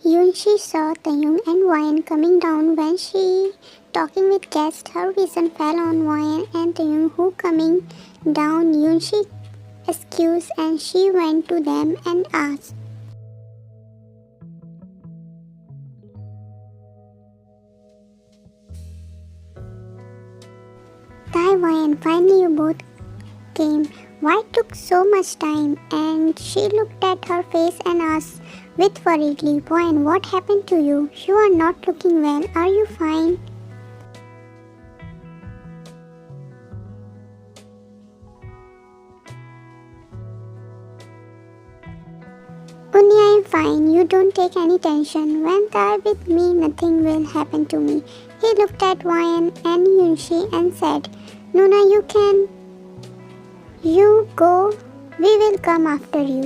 Yunshi saw Taehyung and Wyan coming down. When she talking with guests, her vision fell on Wyan and Taehyung who coming down. Yunshi excused and she went to them and asked, "Tae, Wyan, finally you both came. Why took so much time?" And she looked at her face and asked with worriedly, "Wyan, what happened to you? You are not looking well. Are you fine?" "Only I am fine. You don't take any tension. When they are with me, nothing will happen to me." He looked at Wyan and Yunshi and said, "Nuna, you go. We will come after you."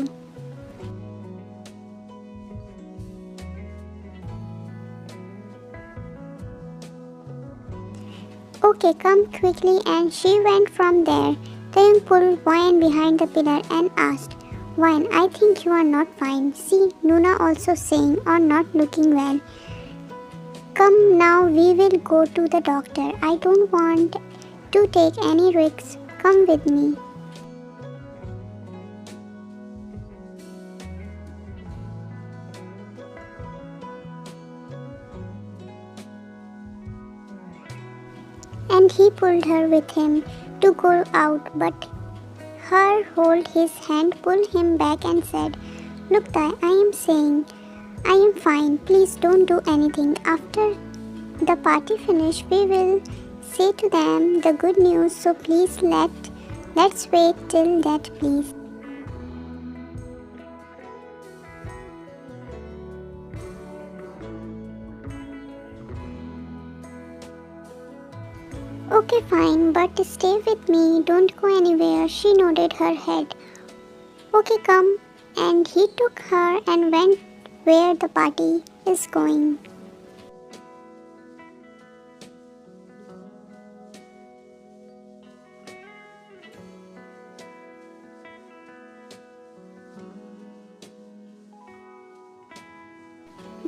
"Okay, come quickly," and she went from there. Taehyung pulled Wyan behind the pillar and asked, "Wyan, I think you are not fine. See, Nuna also saying or not looking well. Come now, we will go to the doctor. I don't want to take any risks. Come with me." And he pulled her with him to go out, but her hold his hand, pulled him back and said, "Look, Tae, I am saying I am fine. Please don't do anything. After the party finish, we will say to them the good news. So please let's wait till that, please." "Okay, fine, but stay with me. Don't go anywhere." She nodded her head. "Okay, come." And he took her and went where the party is going.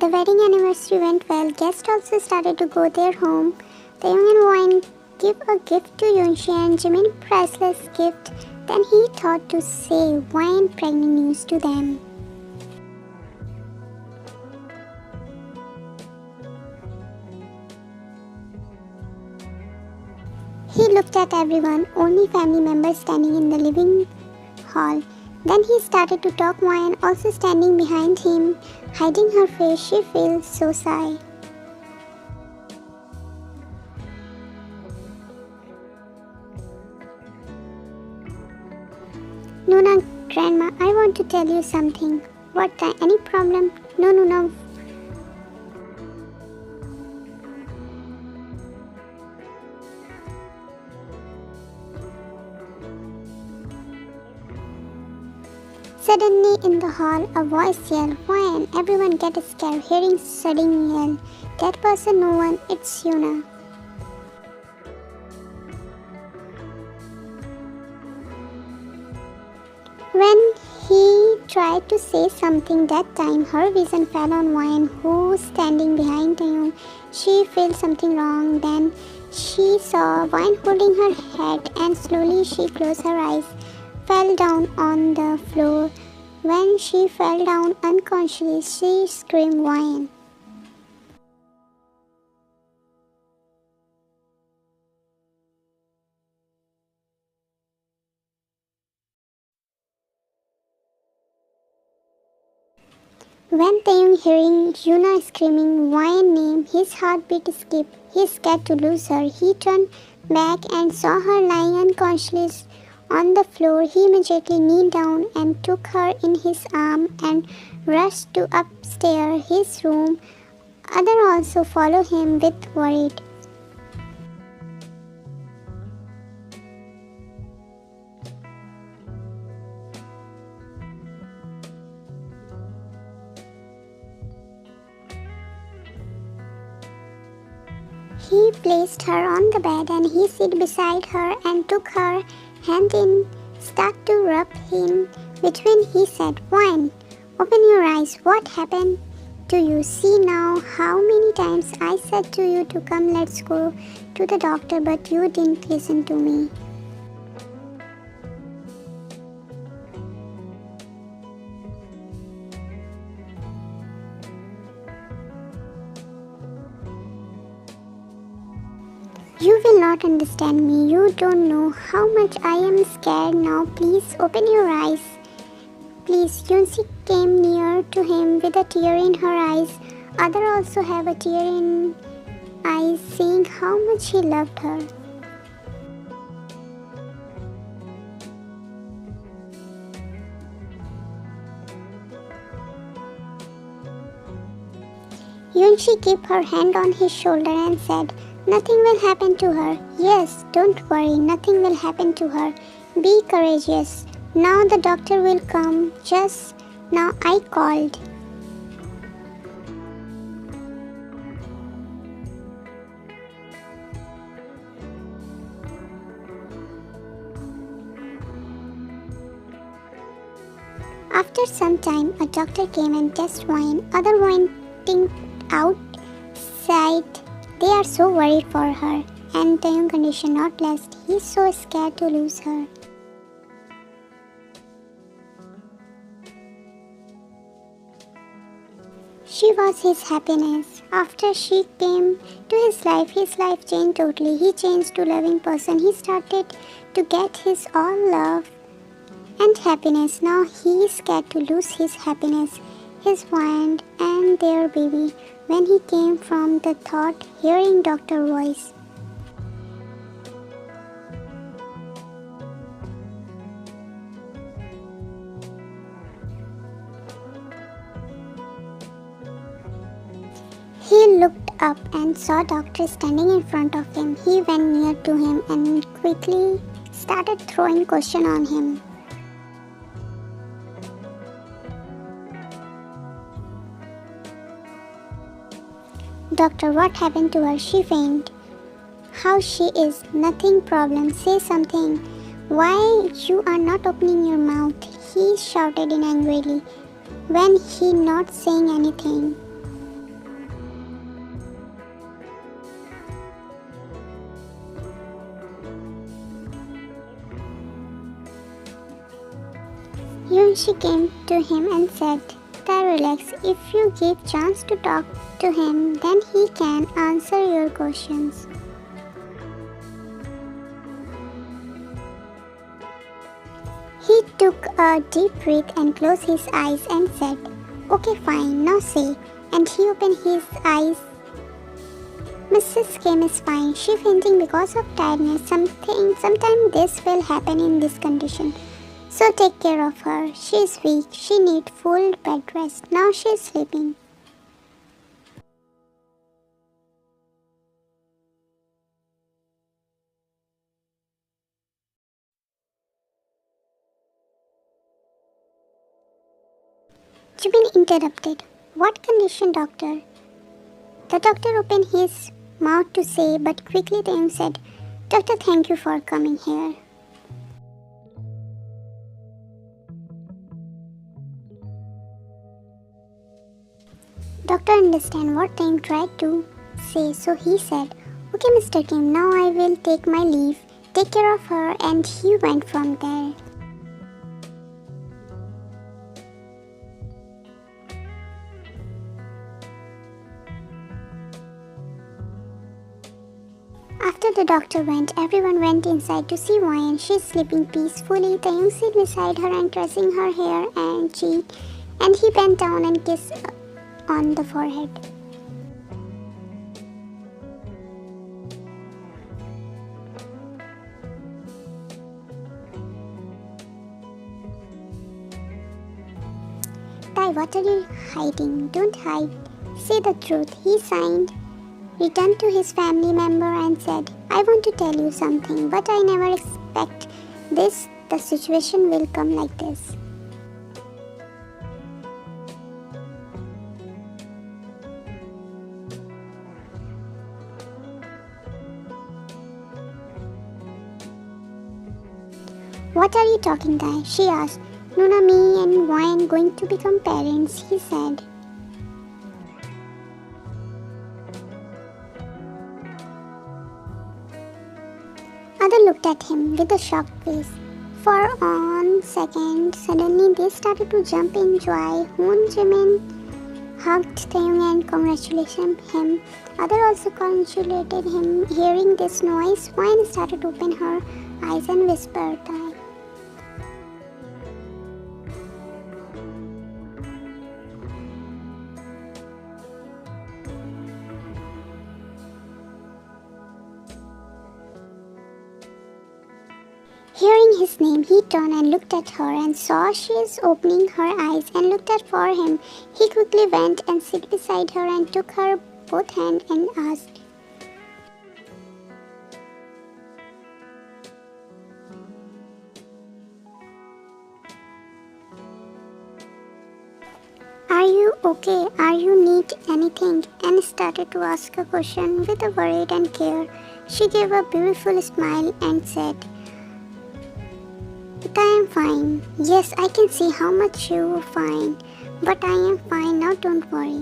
The wedding anniversary went well. Guests also started to go their home. Taehyung and Wyan give a gift to Yunshi and Jimin priceless gift. Then he thought to say Wyan pregnant news to them. He looked at everyone, only family members standing in the living hall. Then he started to talk. Wyan also standing behind him, hiding her face. She feels so shy. "Nuna, Grandma, I want to tell you something." "What? Any problem?" "No, no." Suddenly in the hall, a voice yelled, "Wyan!" Everyone get scared, hearing sudden yell. That person, no one, it's Yuna. When he tried to say something that time, her vision fell on Wyan, who was standing behind Taehyung. She felt something wrong. Then she saw Wyan holding her head and slowly she closed her eyes, fell down on the floor. When she fell down unconscious, she screamed, "Wyan!" When Taehyung hearing Yuna screaming Wyan's name, his heartbeat skipped. He scared to lose her. He turned back and saw her lying unconscious on the floor. He immediately kneeled down and took her in his arm and rushed to upstairs his room. Others also followed him with worried. He placed her on the bed and he sat beside her and took her hand in, started to rub him between. He said, "Wyan, open your eyes. What happened?" to you. See now how many times I said to you to come, let's go to the doctor, but you didn't listen to me. You will not understand me. You don't know how much I am scared now. Please open your eyes. Please. Yunsi came near to him with a tear in her eyes. Other also have a tear in eyes, saying how much he loved her. Yunshi kept her hand on his shoulder and said, nothing will happen to her. Yes, don't worry, nothing will happen to her. Be courageous. Now the doctor will come. Just now I called. After some time, a doctor came and tested wine. Other pointing outside. They are so worried for her, and Taehyung condition not blessed. He is so scared to lose her. She was his happiness. After she came to his life changed totally. He changed to a loving person. He started to get his all love and happiness. Now he is scared to lose his happiness, his wife and their baby. When he came from the thought, hearing doctor's voice. He looked up and saw doctor standing in front of him. He went near to him and quickly started throwing questions on him. Doctor, what happened to her? She fainted. How she is? Nothing problem. Say something. Why you are not opening your mouth? He shouted in angrily when he not saying anything. Yunshi came to him and said, relax. If you give chance to talk to him, then he can answer your questions. He took a deep breath and closed his eyes and said, okay, fine, now say. And he opened his eyes. Mrs. Kim is fine. She fainting because of tiredness. Sometime this will happen in this condition. So take care of her. She is weak. She needs full bed rest. Now she is sleeping. Jibin interrupted. What condition, doctor? The doctor opened his mouth to say, but quickly Taehyung said, Doctor, thank you for coming here. Doctor understand what Taehyung tried to say, so he said, okay, Mr. Kim, now I will take my leave. Take care of her, and he went from there. After the doctor went, everyone went inside to see why, and she's sleeping peacefully. Taehyung sat beside her and caressing her hair and cheek, and he bent down and kissed on the forehead. Tai, what are you hiding? Don't hide. Say the truth. He signed, returned to his family member and said, I want to tell you something, but I never expect this. The situation will come like this. What are you talking, Tai? She asked. Nuna, me and Wyan going to become parents, he said. Other looked at him with a shocked face. For a second, suddenly they started to jump in joy. Hoon Jimin hugged Taehyung and congratulated him. Other also congratulated him. Hearing this noise, Wine started to open her eyes and whispered, "Tae." Hearing his name, he turned and looked at her and saw she is opening her eyes and looked at for him. He quickly went and sat beside her and took her both hands and asked, "Are you okay? Are you need anything?" and started to ask a question with a worried and care. She gave a beautiful smile and said, "But I am fine. Yes, I can see how much you are fine. But I am fine now, don't worry."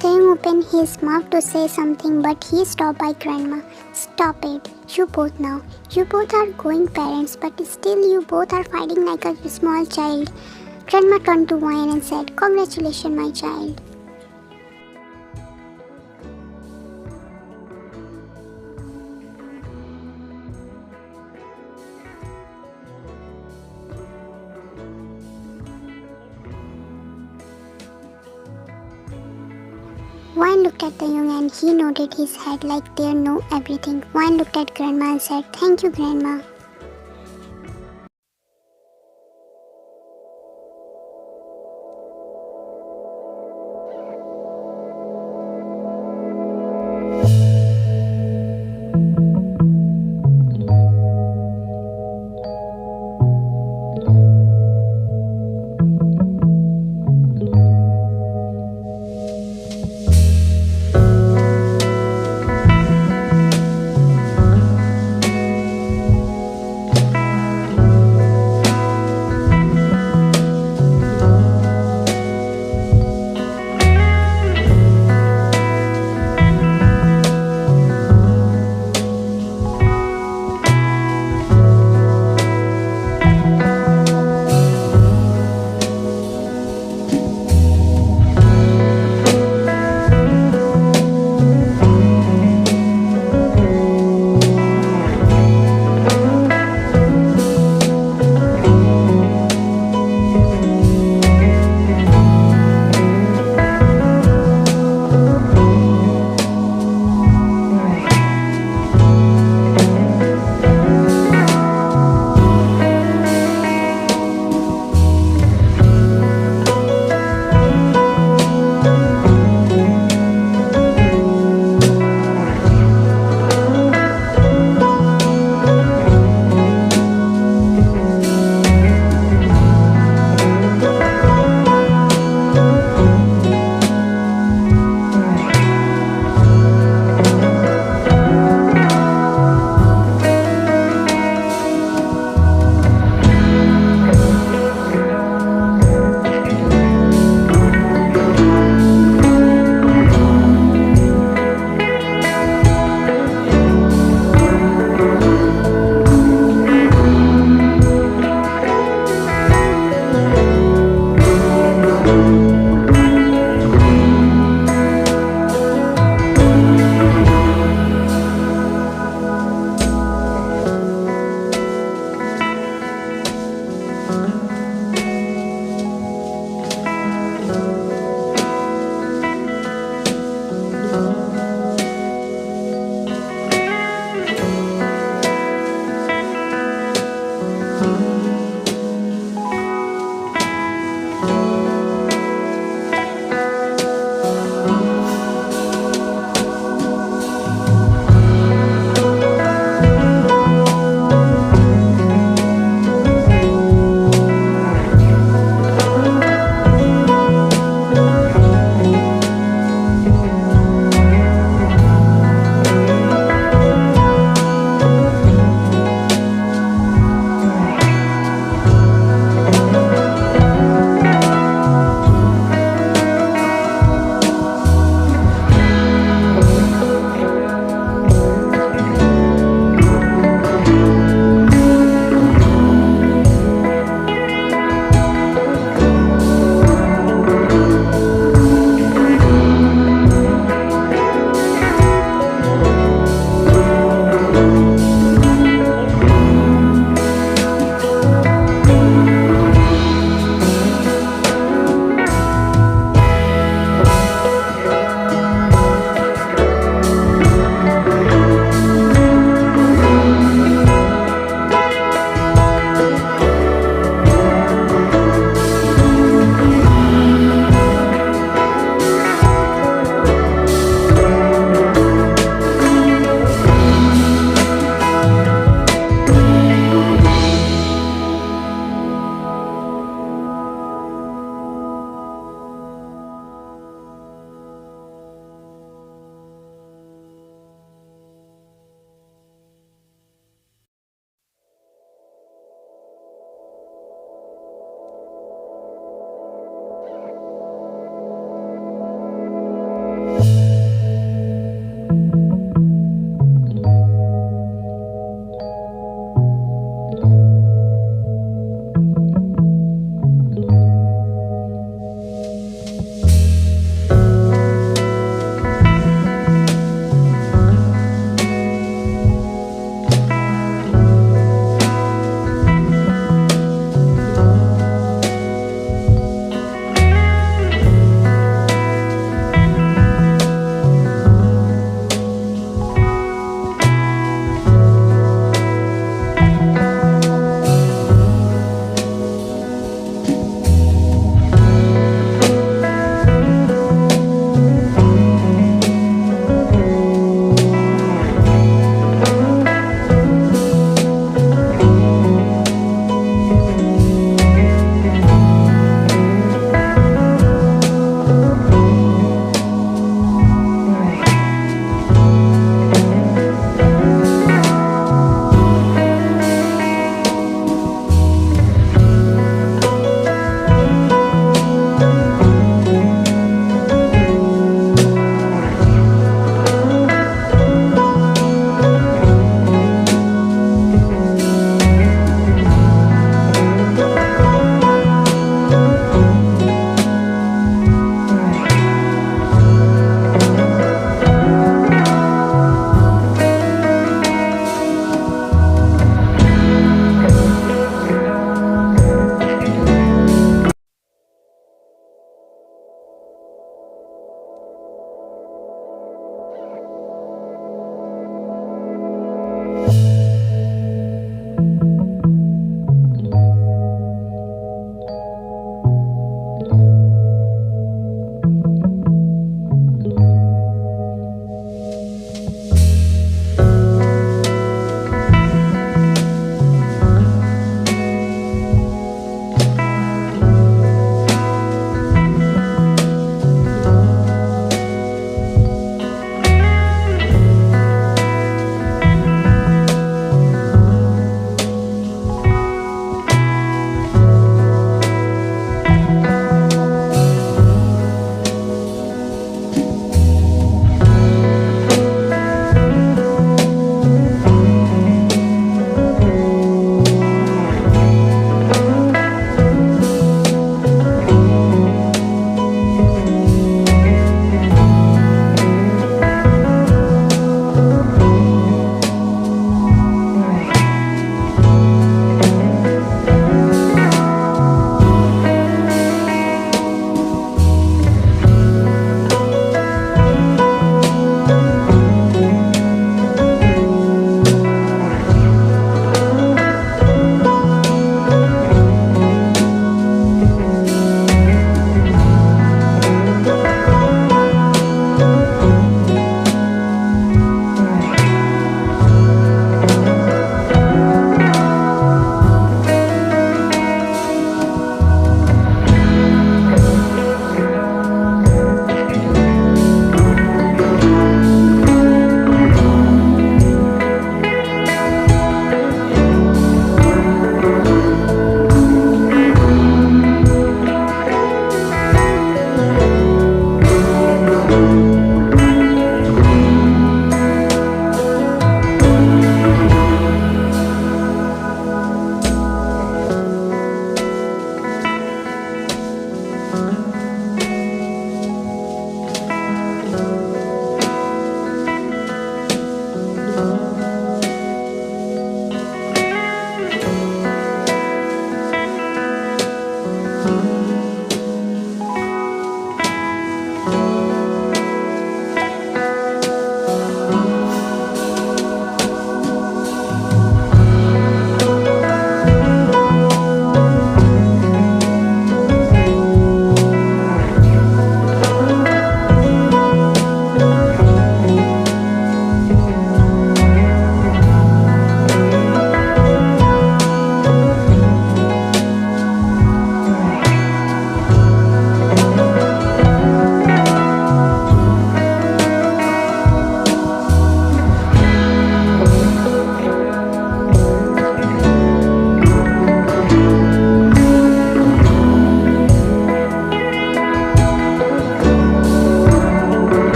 Taehyung opened his mouth to say something, but he stopped by Grandma. "Stop it. You both now. You both are going parents, but still you both are fighting like a small child." Grandma turned to Wine and said, "Congratulations, my child." Wine looked at Taehyung and he nodded his head like they know everything. Wine looked at Grandma and said, "Thank you, Grandma."